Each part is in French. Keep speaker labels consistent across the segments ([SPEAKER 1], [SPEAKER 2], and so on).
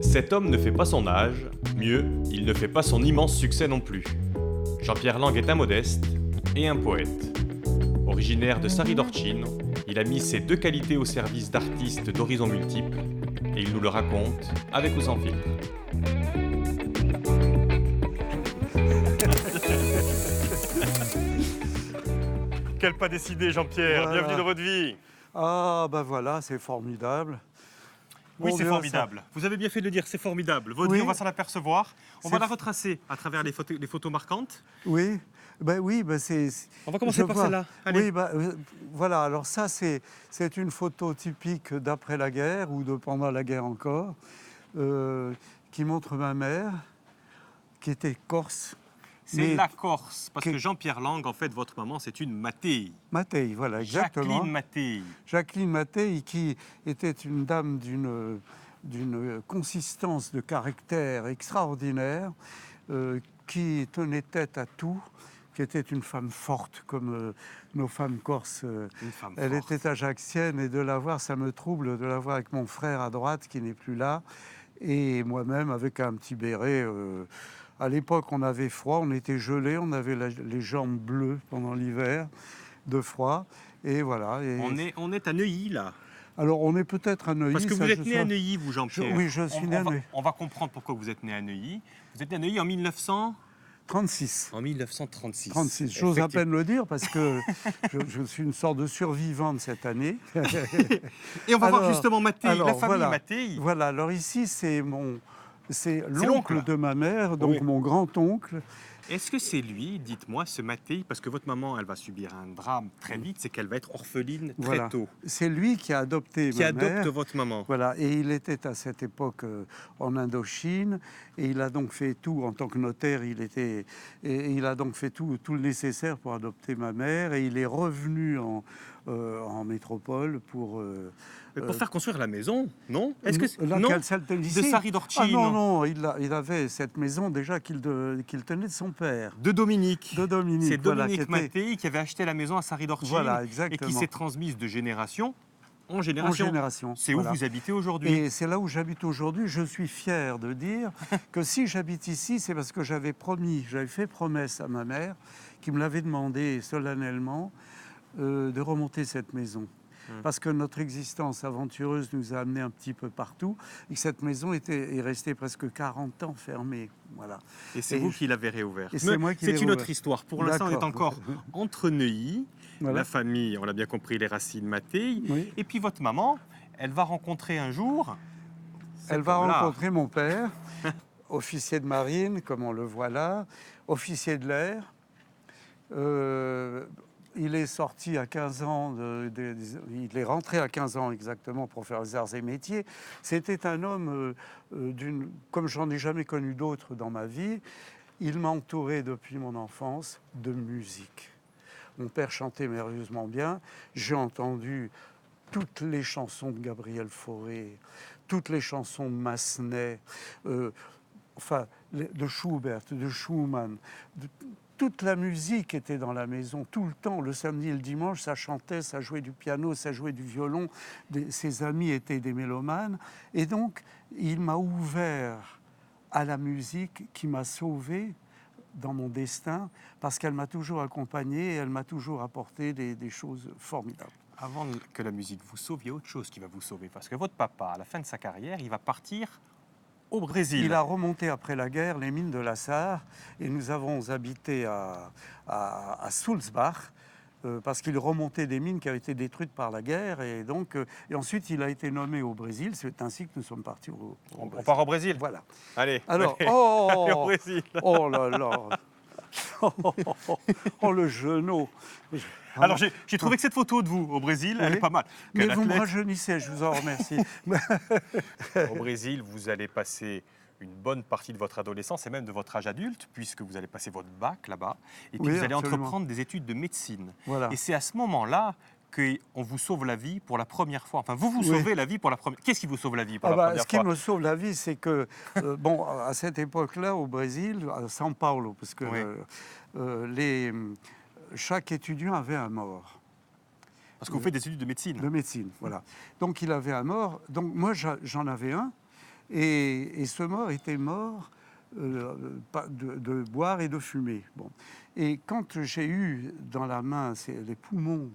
[SPEAKER 1] Cet homme ne fait pas son âge, mieux, il ne fait pas son immense succès non plus. Jean-Pierre Lang est un modeste et un poète. Originaire de Sarri-d'Orcine, il a mis ses deux qualités au service d'artistes d'horizons multiples et il nous le raconte avec ou sans filtre. Quel pas décidé, Jean-Pierre,
[SPEAKER 2] Voilà.
[SPEAKER 1] bienvenue dans votre vie.
[SPEAKER 2] Ah, bah voilà, c'est formidable.
[SPEAKER 1] Oui,
[SPEAKER 2] Mon
[SPEAKER 1] c'est
[SPEAKER 2] Dieu,
[SPEAKER 1] formidable. Vous avez bien fait de le dire, c'est formidable. Votre
[SPEAKER 2] Oui.
[SPEAKER 1] vie, on va s'en apercevoir. On va
[SPEAKER 2] C'est-
[SPEAKER 1] la retracer à travers les photos marquantes.
[SPEAKER 2] Oui, c'est.
[SPEAKER 1] On va commencer
[SPEAKER 2] je
[SPEAKER 1] par
[SPEAKER 2] vois.
[SPEAKER 1] celle-là. Allez.
[SPEAKER 2] Oui, voilà. Alors ça, c'est une photo typique d'après la guerre ou de pendant la guerre encore, qui montre ma mère, qui était corse.
[SPEAKER 1] C'est
[SPEAKER 2] mais
[SPEAKER 1] la Corse, parce
[SPEAKER 2] que-
[SPEAKER 1] que Jean-Pierre Lang, en fait, votre maman, c'est une Mattei.
[SPEAKER 2] Mattei, voilà, exactement.
[SPEAKER 1] Jacqueline Mattei.
[SPEAKER 2] Jacqueline Mattei, qui était une dame d'une consistance de caractère extraordinaire, qui tenait tête à tout, qui était une femme forte comme nos femmes corses.
[SPEAKER 1] Une femme
[SPEAKER 2] Elle
[SPEAKER 1] forte.
[SPEAKER 2] était ajaxienne et de la voir, ça me trouble de la voir avec mon frère à droite qui n'est plus là, et moi-même avec un petit béret. À l'époque, on avait froid, on était gelé, on avait les jambes bleues pendant l'hiver de froid. Et voilà. Et
[SPEAKER 1] On est à Neuilly, là.
[SPEAKER 2] alors, on est peut-être à Neuilly.
[SPEAKER 1] Parce que
[SPEAKER 2] ça,
[SPEAKER 1] vous êtes
[SPEAKER 2] je
[SPEAKER 1] né
[SPEAKER 2] sais-
[SPEAKER 1] à Neuilly, vous, Jean-Pierre.
[SPEAKER 2] oui, je suis né à Neuilly.
[SPEAKER 1] On va comprendre pourquoi vous êtes né à Neuilly. Vous êtes né à Neuilly en
[SPEAKER 2] 36.
[SPEAKER 1] 1936.
[SPEAKER 2] 36. J'ose à
[SPEAKER 1] Effectivement.
[SPEAKER 2] peine le dire parce que je suis une sorte de survivant de cette année.
[SPEAKER 1] Et on va voir
[SPEAKER 2] Alors-
[SPEAKER 1] justement Mattei, la
[SPEAKER 2] alors,
[SPEAKER 1] famille
[SPEAKER 2] voilà.
[SPEAKER 1] Mattei.
[SPEAKER 2] Voilà, alors ici, c'est
[SPEAKER 1] l'oncle.
[SPEAKER 2] l'oncle de ma mère, donc
[SPEAKER 1] Oui.
[SPEAKER 2] mon grand-oncle.
[SPEAKER 1] Est-ce que c'est lui, dites-moi, ce Mattei, parce que votre maman, elle va subir un drame très vite, c'est qu'elle va être orpheline très
[SPEAKER 2] Voilà.
[SPEAKER 1] tôt.
[SPEAKER 2] C'est lui qui a adopté
[SPEAKER 1] Qui
[SPEAKER 2] ma
[SPEAKER 1] adopte
[SPEAKER 2] mère.
[SPEAKER 1] votre maman.
[SPEAKER 2] Voilà, et il était à cette époque en Indochine, et il a donc fait tout, en tant que notaire, il a donc fait tout le nécessaire pour adopter ma mère, et il est revenu en métropole pour...
[SPEAKER 1] Mais pour faire construire la maison, non? Est-ce que
[SPEAKER 2] Là,
[SPEAKER 1] non?
[SPEAKER 2] celle
[SPEAKER 1] De
[SPEAKER 2] ici
[SPEAKER 1] Sarri-d'Orcine.
[SPEAKER 2] Ah non, il avait cette maison déjà qu'il tenait de son père,
[SPEAKER 1] De Dominique.
[SPEAKER 2] de Dominique.
[SPEAKER 1] C'est
[SPEAKER 2] voilà,
[SPEAKER 1] Dominique
[SPEAKER 2] qui était-
[SPEAKER 1] Mattei qui avait acheté la maison à Sarri-d'Orcine
[SPEAKER 2] Voilà,
[SPEAKER 1] et
[SPEAKER 2] exactement.
[SPEAKER 1] qui s'est transmise de génération en
[SPEAKER 2] En
[SPEAKER 1] génération.
[SPEAKER 2] génération.
[SPEAKER 1] C'est
[SPEAKER 2] voilà.
[SPEAKER 1] où vous habitez aujourd'hui.
[SPEAKER 2] Et c'est là où j'habite aujourd'hui. Je suis fier de dire que si j'habite ici, c'est parce que j'avais fait promesse à ma mère, qui me l'avait demandé solennellement, de remonter cette maison. Parce que notre existence aventureuse nous a amenés un petit peu partout et que cette maison est restée presque 40 ans fermée. Voilà.
[SPEAKER 1] Et c'est
[SPEAKER 2] et
[SPEAKER 1] vous
[SPEAKER 2] je-
[SPEAKER 1] qui l'avez réouvert.
[SPEAKER 2] et c'est moi qui
[SPEAKER 1] C'est
[SPEAKER 2] l'ai
[SPEAKER 1] une autre
[SPEAKER 2] réouvert.
[SPEAKER 1] histoire. Pour l'instant, on est
[SPEAKER 2] D'accord.
[SPEAKER 1] encore entre Neuilly,
[SPEAKER 2] Voilà.
[SPEAKER 1] la famille, on l'a bien compris, les racines Mattei.
[SPEAKER 2] Oui.
[SPEAKER 1] Et puis votre maman, elle va rencontrer un jour.
[SPEAKER 2] Elle va
[SPEAKER 1] homme-là.
[SPEAKER 2] rencontrer mon père, officier de marine, comme on le voit là, officier de l'air. Il est sorti à 15 ans, il est rentré à 15 ans exactement pour faire les arts et métiers. C'était un homme comme j'en ai jamais connu d'autres dans ma vie. Il m'a entouré depuis mon enfance de musique. Mon père chantait merveilleusement bien. J'ai entendu toutes les chansons de Gabriel Fauré, toutes les chansons de Massenet, de Schubert, de Schumann. Toute la musique était dans la maison, tout le temps. Le samedi et le dimanche, ça chantait, ça jouait du piano, ça jouait du violon. Ses amis étaient des mélomanes. Et donc, il m'a ouvert à la musique qui m'a sauvé dans mon destin, parce qu'elle m'a toujours accompagné et elle m'a toujours apporté des choses formidables.
[SPEAKER 1] Avant que la musique vous sauve, il y a autre chose qui va vous sauver. Parce que votre papa, à la fin de sa carrière, il va partir au Brésil.
[SPEAKER 2] Il a remonté après la guerre les mines de la Sarre et nous avons habité à Sulzbach parce qu'il remontait des mines qui avaient été détruites par la guerre et ensuite il a été nommé au Brésil. C'est ainsi que nous sommes partis au
[SPEAKER 1] On
[SPEAKER 2] Brésil.
[SPEAKER 1] part au Brésil.
[SPEAKER 2] Voilà.
[SPEAKER 1] Allez.
[SPEAKER 2] Alors,
[SPEAKER 1] allez, allez au
[SPEAKER 2] oh,
[SPEAKER 1] Brésil.
[SPEAKER 2] oh là là, oh le genou.
[SPEAKER 1] Alors j'ai trouvé que cette photo de vous au Brésil, elle
[SPEAKER 2] Oui.
[SPEAKER 1] est pas mal.
[SPEAKER 2] Mais
[SPEAKER 1] Quel
[SPEAKER 2] vous me
[SPEAKER 1] athlète.
[SPEAKER 2] rajeunissez, je vous en remercie.
[SPEAKER 1] Au Brésil, vous allez passer une bonne partie de votre adolescence et même de votre âge adulte, puisque vous allez passer votre bac là-bas, et puis
[SPEAKER 2] Oui,
[SPEAKER 1] vous allez
[SPEAKER 2] absolument.
[SPEAKER 1] entreprendre des études de médecine.
[SPEAKER 2] Voilà.
[SPEAKER 1] Et c'est à ce moment-là qu'on vous sauve la vie pour la première fois. Enfin, vous
[SPEAKER 2] Oui.
[SPEAKER 1] sauvez la vie pour la première. Qu'est-ce qui vous sauve la vie pour la première
[SPEAKER 2] Ce qui
[SPEAKER 1] fois?
[SPEAKER 2] me sauve la vie, c'est que, à cette époque-là, au Brésil, à São Paulo, parce que
[SPEAKER 1] Oui.
[SPEAKER 2] chaque étudiant avait un mort
[SPEAKER 1] Parce que vous faites des études de médecine.
[SPEAKER 2] de médecine. Voilà. Donc, il avait un mort. Donc, moi, j'en avais un. Et ce mort était mort de boire et de fumer. Bon. Et quand j'ai eu dans la main les poumons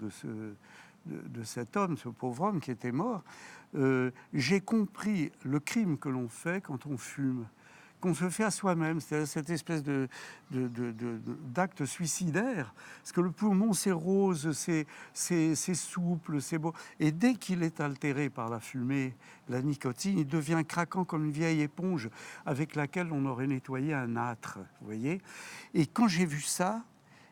[SPEAKER 2] de cet homme, ce pauvre homme qui était mort, j'ai compris le crime que l'on fait quand on fume, qu'on se fait à soi-même, c'est-à-dire cette espèce d'acte suicidaire. Parce que le poumon, c'est rose, c'est souple, c'est beau. Et dès qu'il est altéré par la fumée, la nicotine, il devient craquant comme une vieille éponge avec laquelle on aurait nettoyé un âtre, vous voyez. Et quand j'ai vu ça,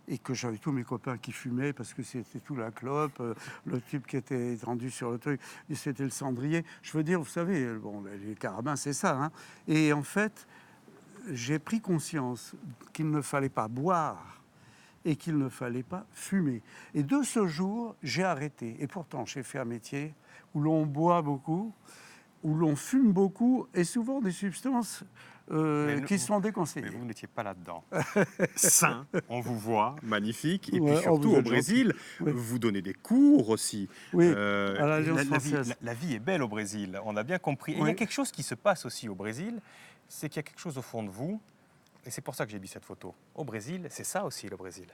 [SPEAKER 2] et que j'avais tous mes copains qui fumaient parce que c'était tout la clope, le type qui était étendu sur le truc, c'était le cendrier. Je veux dire, vous savez, bon, les carabins, c'est ça. Hein. Et en fait, j'ai pris conscience qu'il ne fallait pas boire et qu'il ne fallait pas fumer. Et de ce jour, j'ai arrêté. Et pourtant, j'ai fait un métier où l'on boit beaucoup, où l'on fume beaucoup, et souvent des substances qui sont déconseillées.
[SPEAKER 3] Mais vous n'étiez pas là-dedans. Sain, on vous voit, magnifique. Et
[SPEAKER 2] Ouais,
[SPEAKER 3] puis surtout
[SPEAKER 2] vous
[SPEAKER 3] au
[SPEAKER 2] êtes
[SPEAKER 3] Brésil,
[SPEAKER 2] gentil. Oui.
[SPEAKER 3] vous donnez des cours aussi.
[SPEAKER 2] Oui, à l'Alliance
[SPEAKER 3] la vie,
[SPEAKER 2] française.
[SPEAKER 3] la vie est belle au Brésil, on a bien compris. Et il y
[SPEAKER 2] Oui.
[SPEAKER 3] a quelque chose qui se passe aussi au Brésil, c'est qu'il y a quelque chose au fond de vous, et c'est pour ça que j'ai mis cette photo. Au Brésil, c'est ça aussi le Brésil.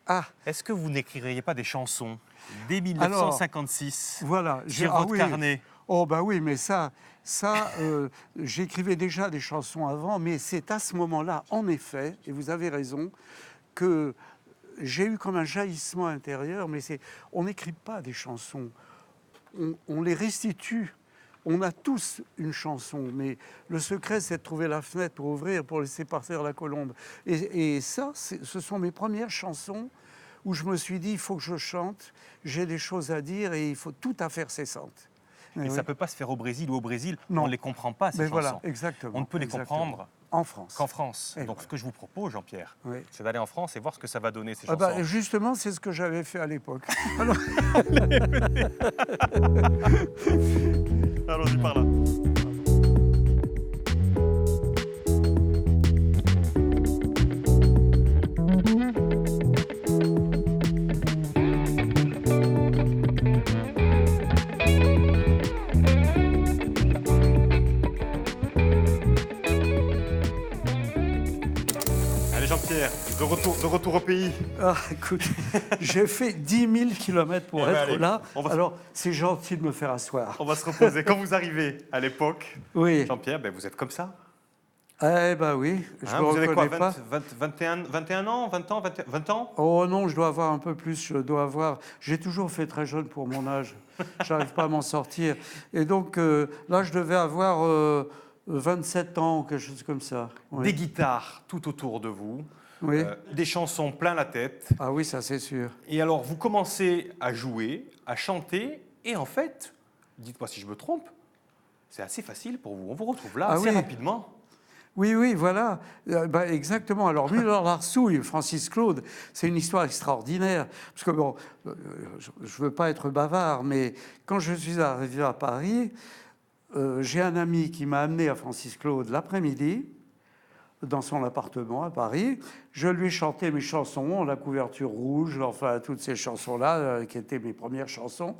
[SPEAKER 2] Ah,
[SPEAKER 3] Est-ce que vous n'écririez pas des chansons dès 1956
[SPEAKER 2] voilà.
[SPEAKER 3] sur votre carnet?
[SPEAKER 2] Oh, bah oui, mais ça j'écrivais déjà des chansons avant, mais c'est à ce moment-là, en effet, et vous avez raison, que j'ai eu comme un jaillissement intérieur, mais on n'écrit pas des chansons, on les restitue. On a tous une chanson, mais le secret, c'est de trouver la fenêtre pour ouvrir, pour laisser partir la colombe. Et ça, ce sont mes premières chansons où je me suis dit, il faut que je chante, j'ai des choses à dire et il faut tout à faire cessante.
[SPEAKER 3] Et ça ne peut pas se faire au Brésil ou au Brésil,
[SPEAKER 2] Non.
[SPEAKER 3] on ne les comprend pas, ces
[SPEAKER 2] Mais
[SPEAKER 3] chansons.
[SPEAKER 2] voilà, exactement.
[SPEAKER 3] On ne peut les
[SPEAKER 2] exactement.
[SPEAKER 3] comprendre
[SPEAKER 2] en France.
[SPEAKER 3] qu'en France.
[SPEAKER 2] Et
[SPEAKER 3] Donc ce que je vous propose, Jean-Pierre,
[SPEAKER 2] Oui.
[SPEAKER 3] c'est d'aller en France et voir ce que ça va donner, ces
[SPEAKER 2] Ah
[SPEAKER 3] chansons.
[SPEAKER 2] bah, justement, c'est ce que j'avais fait à l'époque. Alors,
[SPEAKER 3] Allons-y par là. Allez Jean-Pierre, de retour au pays.
[SPEAKER 2] ah, écoute, j'ai fait 10 000 kilomètres pour
[SPEAKER 3] Eh ben,
[SPEAKER 2] être
[SPEAKER 3] allez,
[SPEAKER 2] là.
[SPEAKER 3] on va-
[SPEAKER 2] Alors, c'est gentil de me faire asseoir.
[SPEAKER 3] On va se reposer. Quand vous arrivez à l'époque,
[SPEAKER 2] Oui.
[SPEAKER 3] Jean-Pierre, ben vous êtes comme ça.
[SPEAKER 2] Eh ben oui, je
[SPEAKER 3] Hein,
[SPEAKER 2] me
[SPEAKER 3] vous avez quoi,
[SPEAKER 2] reconnais pas.
[SPEAKER 3] 21 ans, 20 ans, 20 ans?
[SPEAKER 2] Oh non, je dois avoir un peu plus. J'ai toujours fait très jeune pour mon âge. J'arrive pas à m'en sortir. Et donc là, je devais avoir 27 ans ou quelque chose comme ça. Oui.
[SPEAKER 3] Des guitares tout autour de vous,
[SPEAKER 2] Oui.
[SPEAKER 3] des chansons plein la tête.
[SPEAKER 2] Ah oui, ça c'est sûr.
[SPEAKER 3] Et alors, vous commencez à jouer, à chanter, et en fait, dites-moi si je me trompe, c'est assez facile pour vous. On vous retrouve là
[SPEAKER 2] Ah
[SPEAKER 3] assez
[SPEAKER 2] oui.
[SPEAKER 3] rapidement.
[SPEAKER 2] Oui, oui, voilà. Bah, exactement. Alors, Müller-Larsouille, Francis Claude, c'est une histoire extraordinaire. Parce que, bon, je ne veux pas être bavard, mais quand je suis arrivé à Paris, j'ai un ami qui m'a amené à Francis Claude l'après-midi, dans son appartement à Paris. Je lui ai chanté mes chansons, La couverture rouge, enfin, toutes ces chansons-là, qui étaient mes premières chansons.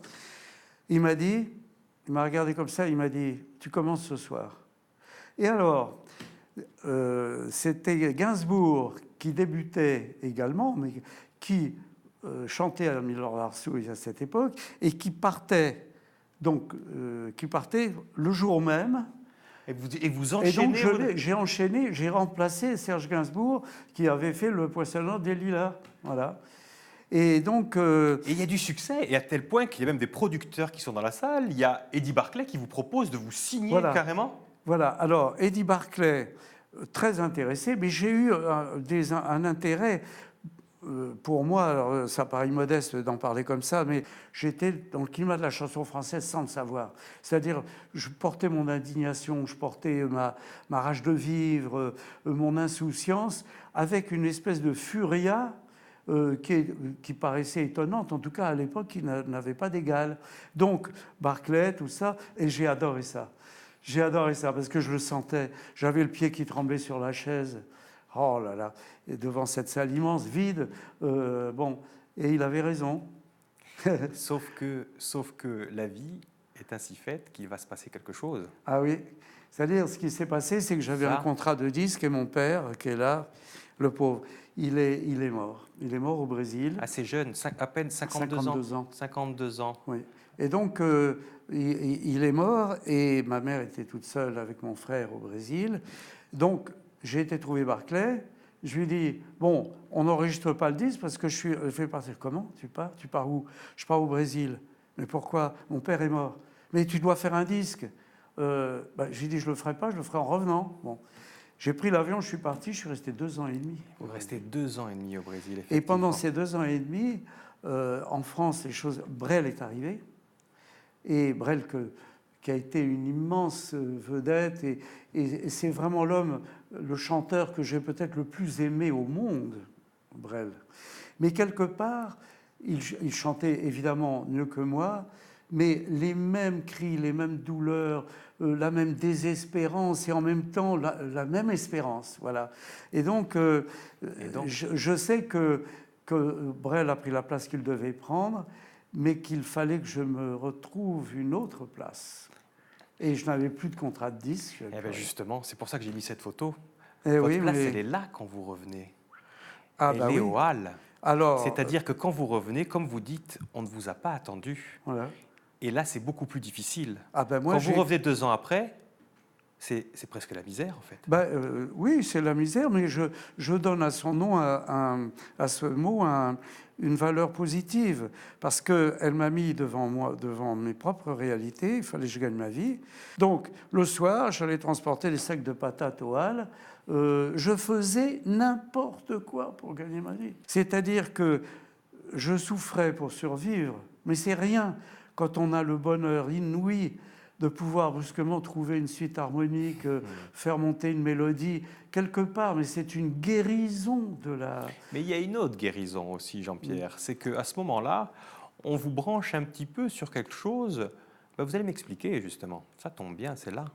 [SPEAKER 2] Il m'a regardé comme ça, il m'a dit, tu commences ce soir. Et alors, c'était Gainsbourg qui débutait également, mais qui chantait à Müller-Larsouille à cette époque, et qui partait le jour même.
[SPEAKER 3] Et vous
[SPEAKER 2] Et donc
[SPEAKER 3] enchaînez.
[SPEAKER 2] j'ai enchaîné, j'ai remplacé Serge Gainsbourg qui avait fait Le Poissonnant des Lilas. Voilà. Et donc.
[SPEAKER 3] Et il y a du succès, et à tel point qu'il y a même des producteurs qui sont dans la salle. Il y a Eddie Barclay qui vous propose de vous signer
[SPEAKER 2] Voilà.
[SPEAKER 3] carrément.
[SPEAKER 2] Voilà, alors Eddie Barclay, très intéressé, mais j'ai eu un intérêt pour moi, alors ça paraît modeste d'en parler comme ça, mais j'étais dans le climat de la chanson française sans le savoir. C'est-à-dire, je portais mon indignation, je portais ma rage de vivre, mon insouciance, avec une espèce de furia qui paraissait étonnante, en tout cas à l'époque, qui n'avait pas d'égal. Donc, Barclay, tout ça, et j'ai adoré ça. J'ai adoré ça parce que je le sentais. J'avais le pied qui tremblait sur la chaise. Oh là là, et devant cette salle immense, vide. Bon, et il avait raison.
[SPEAKER 3] Sauf que la vie est ainsi faite qu'il va se passer quelque chose.
[SPEAKER 2] Ah oui, c'est-à-dire ce qui s'est passé, c'est que j'avais un contrat de disque et mon père, qui est là, le pauvre, il est mort. Il est mort au Brésil.
[SPEAKER 3] Assez jeune, à peine 52 ans. 52 ans.
[SPEAKER 2] Oui. Et donc, il est mort et ma mère était toute seule avec mon frère au Brésil. Donc, j'ai été trouver Barclay. Je lui ai dit, bon, on n'enregistre pas le disque parce que je fais partir. Comment tu pars? Tu pars où? Je pars au Brésil. Mais pourquoi? Mon père est mort. Mais tu dois faire un disque. J'ai dit, je ne le ferai pas, je le ferai en revenant. Bon. J'ai pris l'avion, je suis parti, je suis resté 2 ans et demi.
[SPEAKER 3] Vous restez 2 ans et demi au Brésil,
[SPEAKER 2] Et pendant ces 2 ans et demi, en France, Brel est arrivé. Et Brel, qui a été une immense vedette, et c'est vraiment l'homme, le chanteur que j'ai peut-être le plus aimé au monde, Brel. Mais quelque part, il chantait évidemment mieux que moi, mais les mêmes cris, les mêmes douleurs, la même désespérance et en même temps la même espérance. Voilà. Et donc, je sais que Brel a pris la place qu'il devait prendre, mais qu'il fallait que je me retrouve une autre place. Et je n'avais plus de contrat de disque.
[SPEAKER 3] Eh bien justement, c'est pour ça que j'ai mis cette photo.
[SPEAKER 2] Eh
[SPEAKER 3] Votre
[SPEAKER 2] oui,
[SPEAKER 3] place, elle est là quand vous revenez.
[SPEAKER 2] Ah,
[SPEAKER 3] elle est au hall.
[SPEAKER 2] Alors,
[SPEAKER 3] c'est-à-dire que quand vous revenez, comme vous dites, on ne vous a pas attendu.
[SPEAKER 2] Voilà.
[SPEAKER 3] Et là, c'est beaucoup plus difficile.
[SPEAKER 2] Moi,
[SPEAKER 3] quand vous revenez 2 ans après, c'est presque la misère, en fait.
[SPEAKER 2] Oui, c'est la misère, mais je donne à son nom, à ce mot, une valeur positive, parce qu'elle m'a mis devant moi, devant mes propres réalités. Il fallait que je gagne ma vie. Donc, le soir, j'allais transporter les sacs de patates au hall. Je faisais n'importe quoi pour gagner ma vie. C'est-à-dire que je souffrais pour survivre, mais c'est rien quand on a le bonheur inouï de pouvoir brusquement trouver une suite harmonique, faire monter une mélodie quelque part, mais c'est une guérison de la...
[SPEAKER 3] Mais il y a une autre guérison aussi, Jean-Pierre, c'est qu'à ce moment-là, on vous branche un petit peu sur quelque chose. Vous allez m'expliquer, justement. Ça tombe bien, c'est là.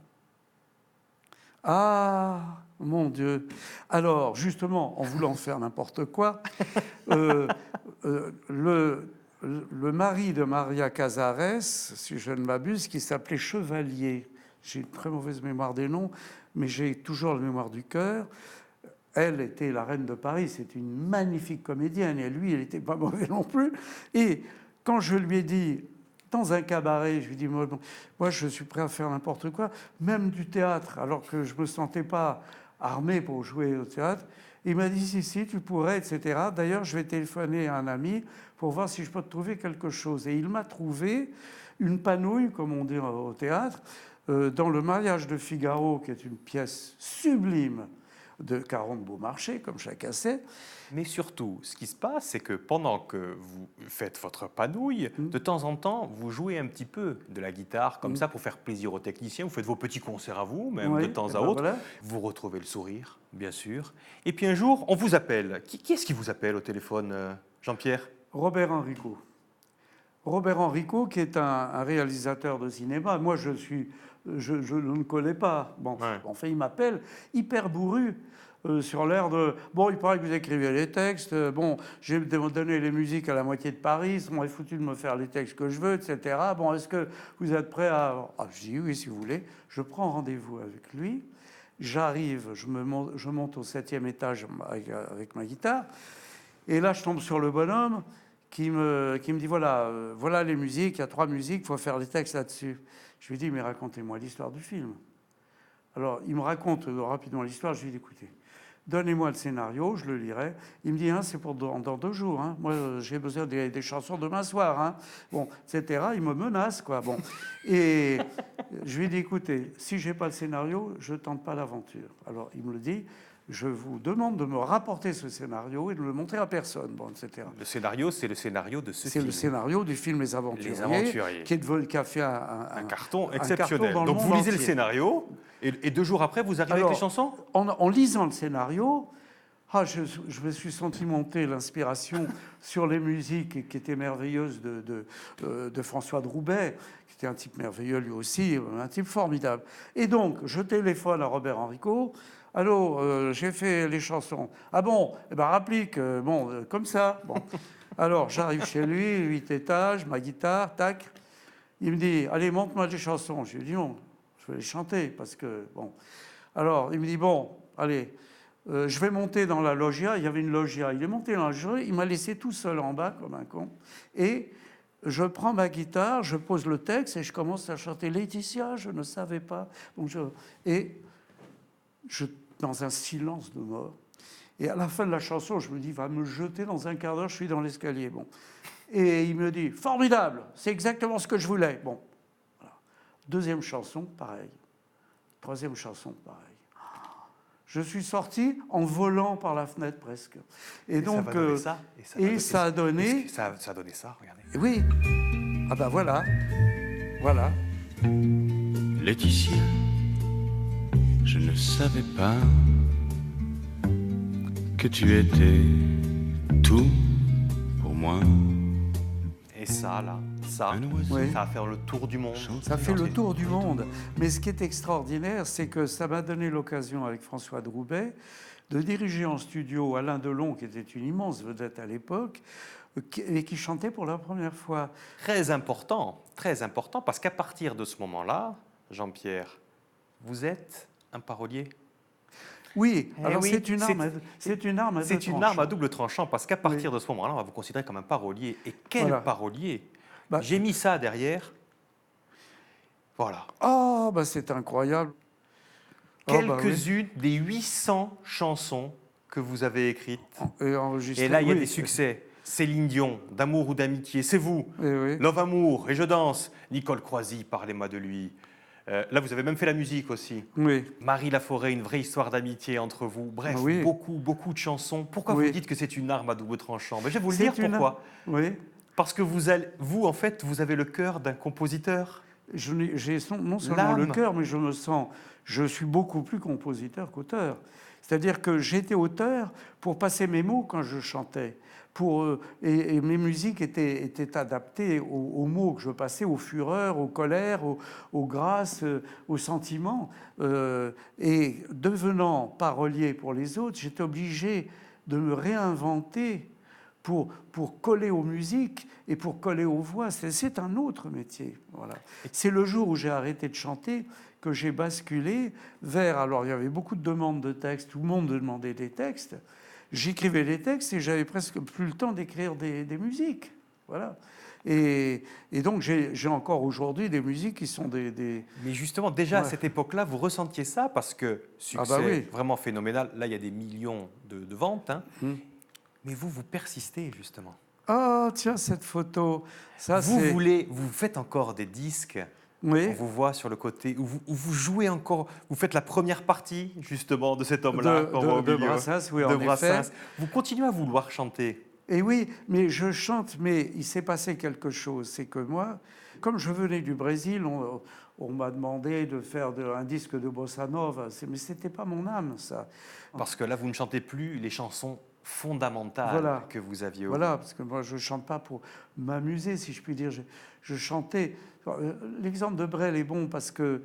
[SPEAKER 2] Ah, mon Dieu. Alors, justement, en voulant faire n'importe quoi, le mari de Maria Casares, si je ne m'abuse, qui s'appelait Chevalier. J'ai une très mauvaise mémoire des noms, mais j'ai toujours la mémoire du cœur. Elle était la reine de Paris, c'est une magnifique comédienne, et lui, il n'était pas mauvais non plus. Et quand je lui ai dit, dans un cabaret, je lui ai dit, moi, je suis prêt à faire n'importe quoi, même du théâtre, alors que je ne me sentais pas armé pour jouer au théâtre. Il m'a dit, si, tu pourrais, etc. D'ailleurs, je vais téléphoner à un ami pour voir si je peux te trouver quelque chose. Et il m'a trouvé une panouille, comme on dit au théâtre, dans Le mariage de Figaro, qui est une pièce sublime de Caron de Beaumarchais, comme chacun sait.
[SPEAKER 3] Mais surtout, ce qui se passe, c'est que pendant que vous faites votre panouille, de temps en temps, vous jouez un petit peu de la guitare, comme ça, pour faire plaisir aux techniciens. Vous faites vos petits concerts à vous, même de temps à autre. Voilà. Vous retrouvez le sourire, bien sûr. Et puis un jour, on vous appelle. Qui est-ce qui vous appelle au téléphone, Jean-Pierre?
[SPEAKER 2] Robert Enrico. Robert Enrico, qui est un réalisateur de cinéma. Moi, je ne connais pas. Bon, ouais. Enfin, il m'appelle hyper bourru. Sur l'air de... Bon, il paraît que vous écrivez les textes. Bon, j'ai donné les musiques à la moitié de Paris. On est foutu de me faire les textes que je veux, etc. Bon, est-ce que vous êtes prêt à... Ah, je dis oui, si vous voulez. Je prends rendez-vous avec lui. J'arrive, je monte au 7e étage avec ma guitare. Et là, je tombe sur le bonhomme qui me dit, voilà les musiques, il y a 3 musiques, il faut faire les textes là-dessus. Je lui dis, mais racontez-moi l'histoire du film. Alors, il me raconte rapidement l'histoire. Je lui dis, écoutez, donnez-moi le scénario, je le lirai. Il me dit, c'est pour dans 2 jours. Hein. Moi, j'ai besoin des chansons demain soir. Hein. Bon, etc. Il me menace, quoi. Bon. Et je lui dis, écoutez, si je n'ai pas le scénario, je ne tente pas l'aventure. Alors, il me le dit, je vous demande de me rapporter ce scénario et de le montrer à personne, bon, etc.
[SPEAKER 3] Le scénario, c'est le scénario de ce film.
[SPEAKER 2] C'est le scénario du film Les Aventuriers. Qui a fait un carton
[SPEAKER 3] exceptionnel.
[SPEAKER 2] Carton
[SPEAKER 3] donc, vous lisez le scénario, et 2 jours après, vous arrivez avec les chansons?
[SPEAKER 2] En lisant le scénario, je me suis senti monter l'inspiration sur les musiques qui étaient merveilleuses de François de Roubaix, qui était un type merveilleux lui aussi, un type formidable. Et donc, je téléphone à Robert Enrico. Allô, j'ai fait les chansons. Ah bon? Eh ben, rapplique. Comme ça. Bon. Alors, j'arrive chez lui, 8 étages, ma guitare, tac. Il me dit, allez, montre-moi des chansons. Je lui dis, non, je vais les chanter, parce que, bon. Alors, il me dit, bon, allez, je vais monter dans la loggia. Il y avait une loggia. Il est monté dans la loggia, il m'a laissé tout seul en bas, comme un con. Et je prends ma guitare, je pose le texte et je commence à chanter Laetitia, je ne savais pas. Donc dans un silence de mort. Et à la fin de la chanson, je me dis, va me jeter dans un quart d'heure, je suis dans l'escalier. Bon. Et il me dit, formidable, c'est exactement ce que je voulais. Bon. Voilà. Deuxième chanson, pareil. Troisième chanson, pareil. Je suis sorti en volant par la fenêtre presque. Et donc, ça a donné
[SPEAKER 3] ça a donné ça, regardez.
[SPEAKER 2] Oui. Ah ben voilà. Voilà.
[SPEAKER 4] Laetitia, je ne savais pas que tu étais tout pour moi.
[SPEAKER 3] Et ça, là, ça,
[SPEAKER 2] Oui.
[SPEAKER 3] ça va faire le tour du monde.
[SPEAKER 2] Ça fait le tour du monde. Mais ce qui est extraordinaire, c'est que ça m'a donné l'occasion, avec François de Roubaix, de diriger en studio Alain Delon, qui était une immense vedette à l'époque, et qui chantait pour la première fois.
[SPEAKER 3] Très important, parce qu'à partir de ce moment-là, Jean-Pierre, vous êtes un parolier.
[SPEAKER 2] Oui, alors
[SPEAKER 3] oui,
[SPEAKER 2] c'est une arme à deux
[SPEAKER 3] C'est une
[SPEAKER 2] tranchants.
[SPEAKER 3] arme à double tranchant, parce qu'à partir de ce moment-là, on va vous considérer comme un parolier. Et quel
[SPEAKER 2] Voilà.
[SPEAKER 3] parolier!
[SPEAKER 2] Bah,
[SPEAKER 3] J'ai mis ça derrière. Voilà.
[SPEAKER 2] Oh, bah c'est incroyable.
[SPEAKER 3] Quelques-unes des 800 chansons que vous avez écrites.
[SPEAKER 2] Et enregistré.
[SPEAKER 3] Et là, il y a
[SPEAKER 2] Oui.
[SPEAKER 3] des succès. Céline Dion, D'amour ou d'amitié, c'est vous.
[SPEAKER 2] Oui.
[SPEAKER 3] Love Amour, et je danse. Nicole Croisy, parlez-moi de lui. Là, vous avez même fait la musique aussi.
[SPEAKER 2] Oui.
[SPEAKER 3] Marie Laforêt, une vraie histoire d'amitié entre vous. Bref,
[SPEAKER 2] Oui.
[SPEAKER 3] beaucoup de chansons. Pourquoi
[SPEAKER 2] Oui.
[SPEAKER 3] vous dites que c'est une arme à double tranchant? Ben, je vais vous le
[SPEAKER 2] C'est
[SPEAKER 3] dire pourquoi.
[SPEAKER 2] Oui.
[SPEAKER 3] Parce que vous, en fait, vous avez le cœur d'un compositeur.
[SPEAKER 2] J'ai non seulement
[SPEAKER 3] L'âme.
[SPEAKER 2] le cœur, mais je suis beaucoup plus compositeur qu'auteur. C'est-à-dire que j'étais auteur pour passer mes mots quand je chantais. Et mes musiques étaient adaptées aux mots que je passais, aux fureurs, aux colères, aux grâces, aux sentiments. Et devenant parolier pour les autres, j'étais obligé de me réinventer pour coller aux musiques et pour coller aux voix. C'est un autre métier. Voilà. C'est le jour où j'ai arrêté de chanter que j'ai basculé vers... Alors, il y avait beaucoup de demandes de textes, tout le monde demandait des textes. J'écrivais les textes et j'avais presque plus le temps d'écrire des musiques. Voilà. Et donc, j'ai encore aujourd'hui des musiques qui sont des...
[SPEAKER 3] Mais justement, déjà à
[SPEAKER 2] Ouais.
[SPEAKER 3] cette époque-là, vous ressentiez ça parce que succès
[SPEAKER 2] oui.
[SPEAKER 3] vraiment phénoménal. Là, il y a des millions de ventes. Hein.
[SPEAKER 2] Hum.
[SPEAKER 3] Mais vous persistez justement.
[SPEAKER 2] Oh, tiens, cette photo. Ça,
[SPEAKER 3] Vous faites encore des disques.
[SPEAKER 2] Oui.
[SPEAKER 3] On vous voit sur le côté où vous jouez encore. Vous faites la première partie justement de cet homme-là qu'on voit au
[SPEAKER 2] de
[SPEAKER 3] milieu,
[SPEAKER 2] Brassens, oui,
[SPEAKER 3] de
[SPEAKER 2] en
[SPEAKER 3] Brassens.
[SPEAKER 2] effet.
[SPEAKER 3] Vous continuez à vouloir chanter.
[SPEAKER 2] Et oui, mais je chante, mais il s'est passé quelque chose. C'est que moi, comme je venais du Brésil, on m'a demandé de faire un disque de bossa nova. Mais ce n'était pas mon âme, ça.
[SPEAKER 3] Parce que là, vous ne chantez plus les chansons fondamentales
[SPEAKER 2] Voilà.
[SPEAKER 3] que vous aviez au
[SPEAKER 2] Voilà, parce que moi, je ne chante pas pour m'amuser, si je puis dire. Je chantais... L'exemple de Brel est bon parce que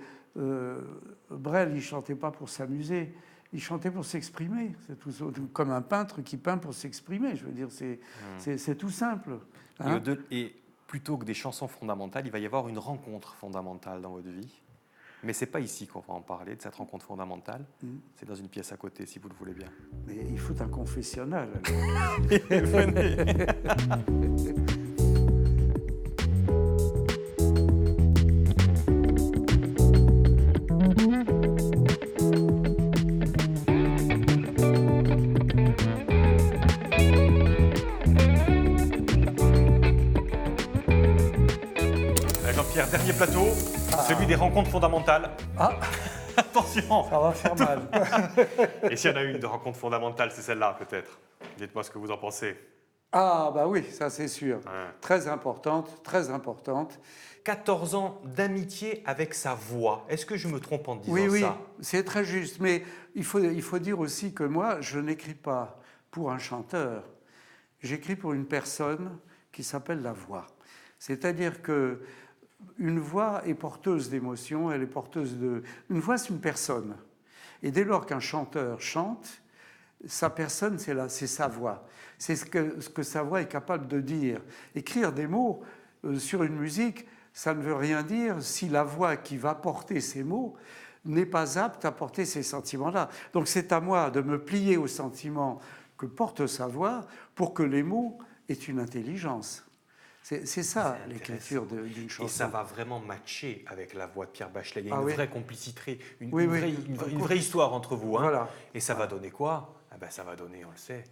[SPEAKER 2] Brel, il ne chantait pas pour s'amuser. Il chantait pour s'exprimer. C'est tout comme un peintre qui peint pour s'exprimer. Je veux dire, c'est tout simple. Hein.
[SPEAKER 3] Et plutôt que des chansons fondamentales, il va y avoir une rencontre fondamentale dans votre vie. Mais ce n'est pas ici qu'on va en parler, de cette rencontre fondamentale. C'est dans une pièce à côté, si vous le voulez bien.
[SPEAKER 2] Mais il faut un confessionnal.
[SPEAKER 3] Venez. Jean-Pierre, dernier plateau, celui des rencontres fondamentales.
[SPEAKER 2] Ah,
[SPEAKER 3] Attention.
[SPEAKER 2] ça va faire mal.
[SPEAKER 3] Et s'il y en a une de rencontre fondamentale, c'est celle-là peut-être. Dites-moi ce que vous en pensez.
[SPEAKER 2] Ah, bah oui, ça c'est sûr.
[SPEAKER 3] Ouais.
[SPEAKER 2] Très importante, très importante.
[SPEAKER 3] 14 ans d'amitié avec sa voix. Est-ce que je me trompe en disant
[SPEAKER 2] Oui,
[SPEAKER 3] ça?
[SPEAKER 2] c'est très juste. Mais il faut dire aussi que moi, je n'écris pas pour un chanteur. J'écris pour une personne qui s'appelle la voix. C'est-à-dire que une voix est porteuse d'émotions, elle est porteuse de... Une voix, c'est une personne. Et dès lors qu'un chanteur chante, sa personne, c'est sa voix. C'est ce que sa voix est capable de dire. Écrire des mots sur une musique, ça ne veut rien dire si la voix qui va porter ces mots n'est pas apte à porter ces sentiments-là. Donc c'est à moi de me plier aux sentiments que porte sa voix pour que les mots aient une intelligence. C'est ça l'écriture d'une chanson.
[SPEAKER 3] Et ça va vraiment matcher avec la voix de Pierre Bachelet. Il y a une
[SPEAKER 2] oui.
[SPEAKER 3] vraie complicité, une
[SPEAKER 2] Oui.
[SPEAKER 3] vraie histoire entre vous. Hein.
[SPEAKER 2] Voilà.
[SPEAKER 3] Et ça va donner quoi? Ça va donner, on le sait,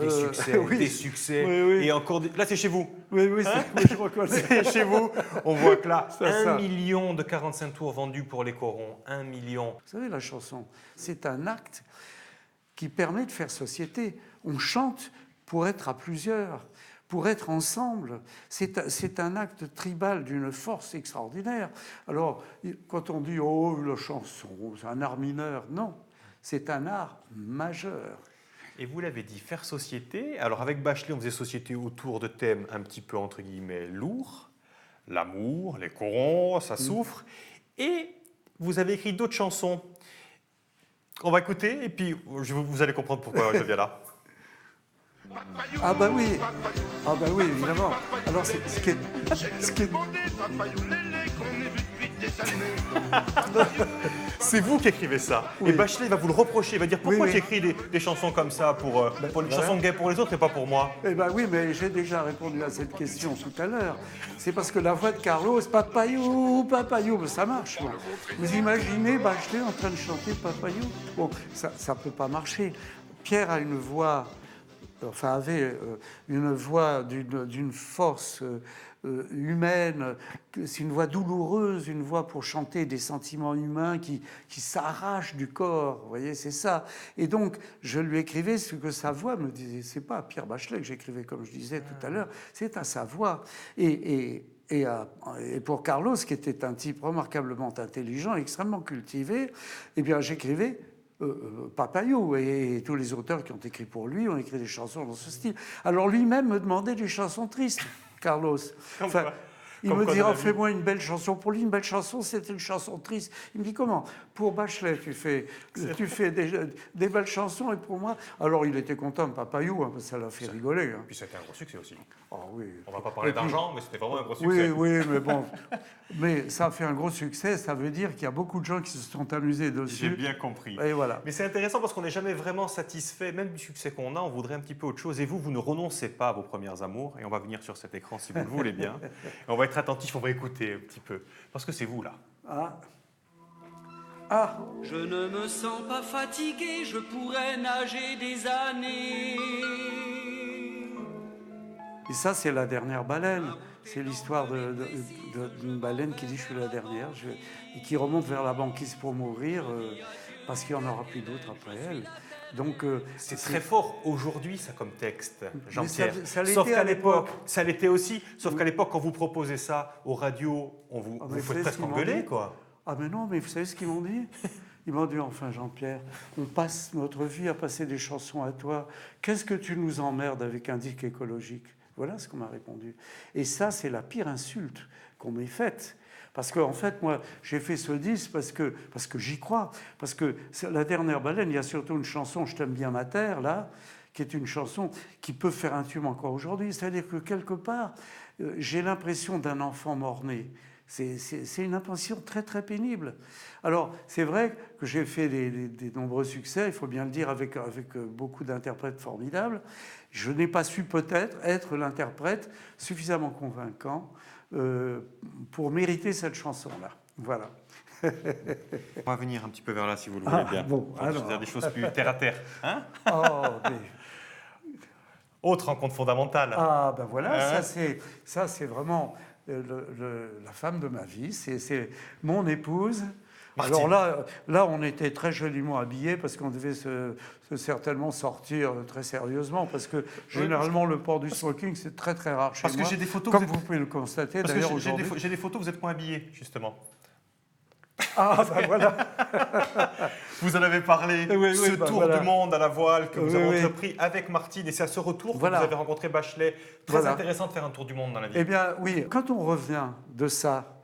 [SPEAKER 3] des succès.
[SPEAKER 2] Oui.
[SPEAKER 3] Et encore là, c'est chez vous.
[SPEAKER 2] Oui,
[SPEAKER 3] Hein
[SPEAKER 2] je reconnais.
[SPEAKER 3] C'est chez vous. On voit que là,
[SPEAKER 2] Ça.
[SPEAKER 3] 1 million de 45 tours vendus pour les corons. 1 million.
[SPEAKER 2] Vous savez, la chanson, c'est un acte qui permet de faire société. On chante pour être à plusieurs, pour être ensemble. C'est un acte tribal d'une force extraordinaire. Alors, quand on dit « Oh, la chanson, c'est un art mineur », non, c'est un art majeur.
[SPEAKER 3] Et vous l'avez dit, faire société. Alors avec Bachelet, on faisait société autour de thèmes un petit peu, entre guillemets, lourds. L'amour, les corons, ça souffre. Et vous avez écrit d'autres chansons. On va écouter et puis vous allez comprendre pourquoi je viens là.
[SPEAKER 2] Ah bah oui, évidemment. Alors ce qui est...
[SPEAKER 3] C'est vous qui écrivez ça.
[SPEAKER 2] Oui.
[SPEAKER 3] Et Bachelet va vous le reprocher. Il va dire pourquoi
[SPEAKER 2] Oui.
[SPEAKER 3] tu écris des chansons comme ça pour les chansons gays pour les autres et pas pour moi.
[SPEAKER 2] Eh bien oui, mais j'ai déjà répondu à cette question tout à l'heure. C'est parce que la voix de Carlos, Papayou, Papayou, ça marche. Bon. Vous imaginez Bachelet en train de chanter Papayou? Bon, ça ne peut pas marcher. Pierre a une voix, avait une voix d'une force humaine, c'est une voix douloureuse, une voix pour chanter des sentiments humains qui s'arrachent du corps, vous voyez, c'est ça. Et donc, je lui écrivais ce que sa voix me disait. C'est pas à Pierre Bachelet que j'écrivais, comme je disais tout à l'heure, c'est à sa voix. Et pour Carlos, qui était un type remarquablement intelligent, extrêmement cultivé, eh bien, j'écrivais Papayou, et tous les auteurs qui ont écrit pour lui ont écrit des chansons dans ce style. Alors lui-même me demandait des chansons tristes, Carlos. Il me dit, fais-moi une belle chanson. Pour lui, une belle chanson, c'est une chanson triste. Il me dit, comment? Pour Bachelet, tu fais des belles chansons, et pour moi... Alors, il était content de Papayou, hein, ça l'a fait rigoler. Hein.
[SPEAKER 3] Puis c'était un gros succès aussi.
[SPEAKER 2] Oh, oui.
[SPEAKER 3] On va pas parler d'argent, mais c'était vraiment un gros succès.
[SPEAKER 2] Oui, mais bon. Mais ça a fait un gros succès, ça veut dire qu'il y a beaucoup de gens qui se sont amusés dessus.
[SPEAKER 3] J'ai bien compris.
[SPEAKER 2] Et voilà.
[SPEAKER 3] Mais c'est intéressant parce qu'on n'est jamais vraiment satisfait, même du succès qu'on a, on voudrait un petit peu autre chose. Et vous ne renoncez pas à vos premières amours. Et on va venir sur cet écran si vous le voulez bien. Et on va être attentif, on va écouter un petit peu. Parce que c'est vous, là.
[SPEAKER 5] Je ne me sens pas fatigué, je pourrais nager des années.
[SPEAKER 2] Et ça, c'est la dernière baleine. C'est l'histoire d'une baleine qui dit « je suis la dernière » et qui remonte vers la banquise pour mourir parce qu'il n'y en aura plus d'autres après elle. Donc,
[SPEAKER 3] c'est très fort aujourd'hui, ça, comme texte, Jean-Pierre.
[SPEAKER 2] Sauf qu'à l'époque,
[SPEAKER 3] ça l'était aussi. Sauf qu'à l'époque, quand vous proposez ça aux radios, vous faites presque engueuler, quoi.
[SPEAKER 2] Ah mais non, mais vous savez ce qu'ils m'ont dit? Ils m'ont dit, enfin Jean-Pierre, on passe notre vie à passer des chansons à toi. Qu'est-ce que tu nous emmerdes avec un disque écologique? Voilà ce qu'on m'a répondu. Et ça, c'est la pire insulte qu'on m'ait faite. Parce qu'en fait, moi, j'ai fait ce disque parce que j'y crois. Parce que La Dernière Baleine, il y a surtout une chanson, Je t'aime bien ma terre, là, qui est une chanson qui peut faire un tube encore aujourd'hui. C'est-à-dire que quelque part, j'ai l'impression d'un enfant mort-né. C'est une impression très, très pénible. Alors, c'est vrai que j'ai fait des nombreux succès, il faut bien le dire, avec beaucoup d'interprètes formidables. Je n'ai pas su peut-être être l'interprète suffisamment convaincant pour mériter cette chanson-là. Voilà.
[SPEAKER 3] On va venir un petit peu vers là, si vous le voulez bien.
[SPEAKER 2] Bon, alors...
[SPEAKER 3] Dire des choses plus terre-à-terre. Hein? Autre rencontre fondamentale.
[SPEAKER 2] Ah, ben voilà, ça c'est vraiment... la femme de ma vie, c'est mon épouse.
[SPEAKER 3] Martine.
[SPEAKER 2] Alors là, on était très joliment habillés parce qu'on devait certainement sortir très sérieusement parce que généralement le port du smoking c'est très très rare chez moi.
[SPEAKER 3] Parce que j'ai des photos.
[SPEAKER 2] Comme vous pouvez le constater d'ailleurs aujourd'hui.
[SPEAKER 3] J'ai des photos, vous êtes moins habillés justement.
[SPEAKER 2] Ah ben voilà.
[SPEAKER 3] Vous en avez parlé, ce tour du monde à la voile que vous avez entrepris avec Martine, et c'est à ce retour que vous avez rencontré Bachelet. Très intéressant de faire un tour du monde dans la vie.
[SPEAKER 2] Eh bien oui, quand on revient de ça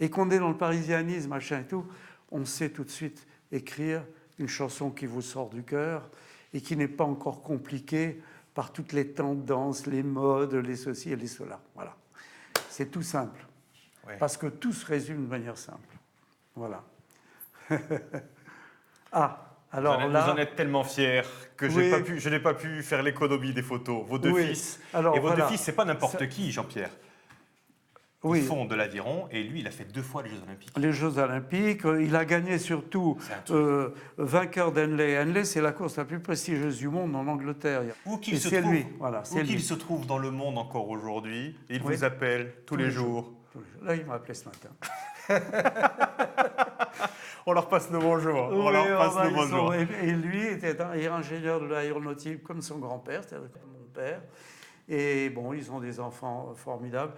[SPEAKER 2] et qu'on est dans le parisianisme, machin et tout, on sait tout de suite écrire une chanson qui vous sort du cœur et qui n'est pas encore compliquée par toutes les tendances, les modes, les ceci et les cela. Voilà, c'est tout simple.
[SPEAKER 3] Ouais.
[SPEAKER 2] Parce que tout se résume de manière simple. Voilà. Ah, alors
[SPEAKER 3] Vous
[SPEAKER 2] là...
[SPEAKER 3] en êtes tellement fiers que
[SPEAKER 2] Oui.
[SPEAKER 3] je n'ai pas pu faire l'économie des photos. Vos deux
[SPEAKER 2] Oui.
[SPEAKER 3] fils.
[SPEAKER 2] Alors,
[SPEAKER 3] et vos
[SPEAKER 2] voilà.
[SPEAKER 3] deux fils, c'est pas n'importe
[SPEAKER 2] Ça-
[SPEAKER 3] qui, Jean-Pierre.
[SPEAKER 2] Oui.
[SPEAKER 3] Ils font de l'aviron et lui, il a fait 2 fois les Jeux Olympiques.
[SPEAKER 2] Les Jeux Olympiques, il a gagné surtout
[SPEAKER 3] C'est un truc.
[SPEAKER 2] vainqueur d'Henley. Henley, c'est la course la plus prestigieuse du monde en Angleterre.
[SPEAKER 3] Où qu'il
[SPEAKER 2] Et
[SPEAKER 3] se
[SPEAKER 2] c'est
[SPEAKER 3] trouve,
[SPEAKER 2] lui, voilà,
[SPEAKER 3] où
[SPEAKER 2] c'est
[SPEAKER 3] qu'il
[SPEAKER 2] lui.
[SPEAKER 3] se trouve dans le monde encore aujourd'hui, il
[SPEAKER 2] Oui.
[SPEAKER 3] vous appelle tous les jours.
[SPEAKER 2] Là, il m'a appelé ce matin.
[SPEAKER 3] On leur passe le bonjour. On
[SPEAKER 2] Oui,
[SPEAKER 3] leur passe
[SPEAKER 2] bah,
[SPEAKER 3] le
[SPEAKER 2] ils
[SPEAKER 3] bonjour.
[SPEAKER 2] sont- et lui était un ingénieur de l'aéronautique comme son grand-père, c'est-à-dire comme mon père. Et bon, ils ont des enfants formidables.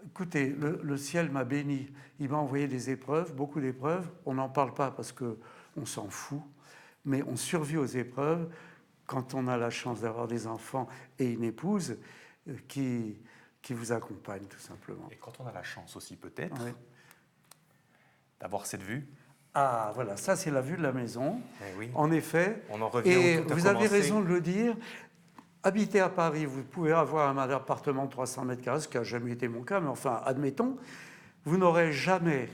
[SPEAKER 2] Écoutez, le ciel m'a béni. Il m'a envoyé des épreuves, beaucoup d'épreuves. On n'en parle pas parce qu'on s'en fout, mais on survit aux épreuves quand on a la chance d'avoir des enfants et une épouse qui vous accompagne, tout simplement.
[SPEAKER 3] Et quand on a la chance aussi peut-être
[SPEAKER 2] Oui.
[SPEAKER 3] d'avoir cette vue,
[SPEAKER 2] Ah, voilà, ça c'est la vue de la maison.
[SPEAKER 3] eh oui,
[SPEAKER 2] En effet,
[SPEAKER 3] on en revient
[SPEAKER 2] et
[SPEAKER 3] où tout a
[SPEAKER 2] vous avez
[SPEAKER 3] commencé.
[SPEAKER 2] raison de le dire, habiter à Paris, vous pouvez avoir un appartement de 300 mètres carrés, ce qui n'a jamais été mon cas, mais enfin, admettons, vous n'aurez jamais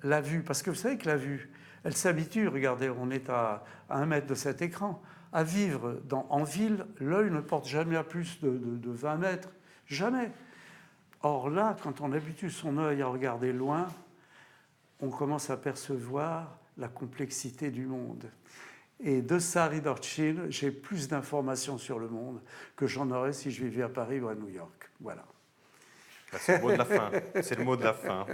[SPEAKER 2] la vue, parce que vous savez que la vue, elle s'habitue, regardez, on est à 1 mètre de cet écran, à vivre en ville, l'œil ne porte jamais à plus de 20 mètres, jamais. Or là, quand on habitue son œil à regarder loin, on commence à percevoir la complexité du monde. Et de Sari Dorchin, j'ai plus d'informations sur le monde que j'en aurais si je vivais à Paris ou à New York. Voilà.
[SPEAKER 3] Bah, c'est le mot de la fin. C'est le mot de la fin.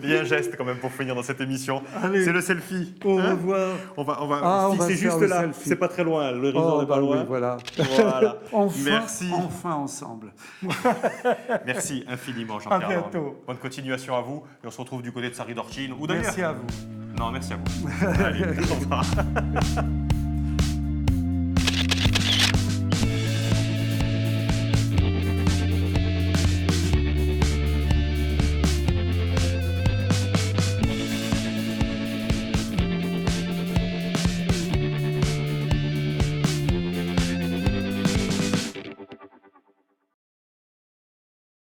[SPEAKER 3] Il y a un geste quand même pour finir dans cette émission.
[SPEAKER 2] Allez.
[SPEAKER 3] C'est le selfie.
[SPEAKER 2] Au
[SPEAKER 3] Hein
[SPEAKER 2] revoir.
[SPEAKER 3] on va
[SPEAKER 2] Ah, on
[SPEAKER 3] si
[SPEAKER 2] va
[SPEAKER 3] c'est
[SPEAKER 2] se faire
[SPEAKER 3] juste
[SPEAKER 2] le
[SPEAKER 3] là.
[SPEAKER 2] selfie.
[SPEAKER 3] C'est pas très loin. L'horizon n'est pas
[SPEAKER 2] bah
[SPEAKER 3] loin.
[SPEAKER 2] oui, voilà.
[SPEAKER 3] Voilà.
[SPEAKER 2] Enfin,
[SPEAKER 3] Merci.
[SPEAKER 2] enfin ensemble.
[SPEAKER 3] Merci infiniment, Jean-Pierre.
[SPEAKER 2] À bientôt.
[SPEAKER 3] Lang. Bonne continuation à vous. Et on se retrouve du côté de Sari Dorchin. Ou d'ailleurs.
[SPEAKER 2] Merci à vous.
[SPEAKER 3] Non, merci à vous. Allez, au revoir.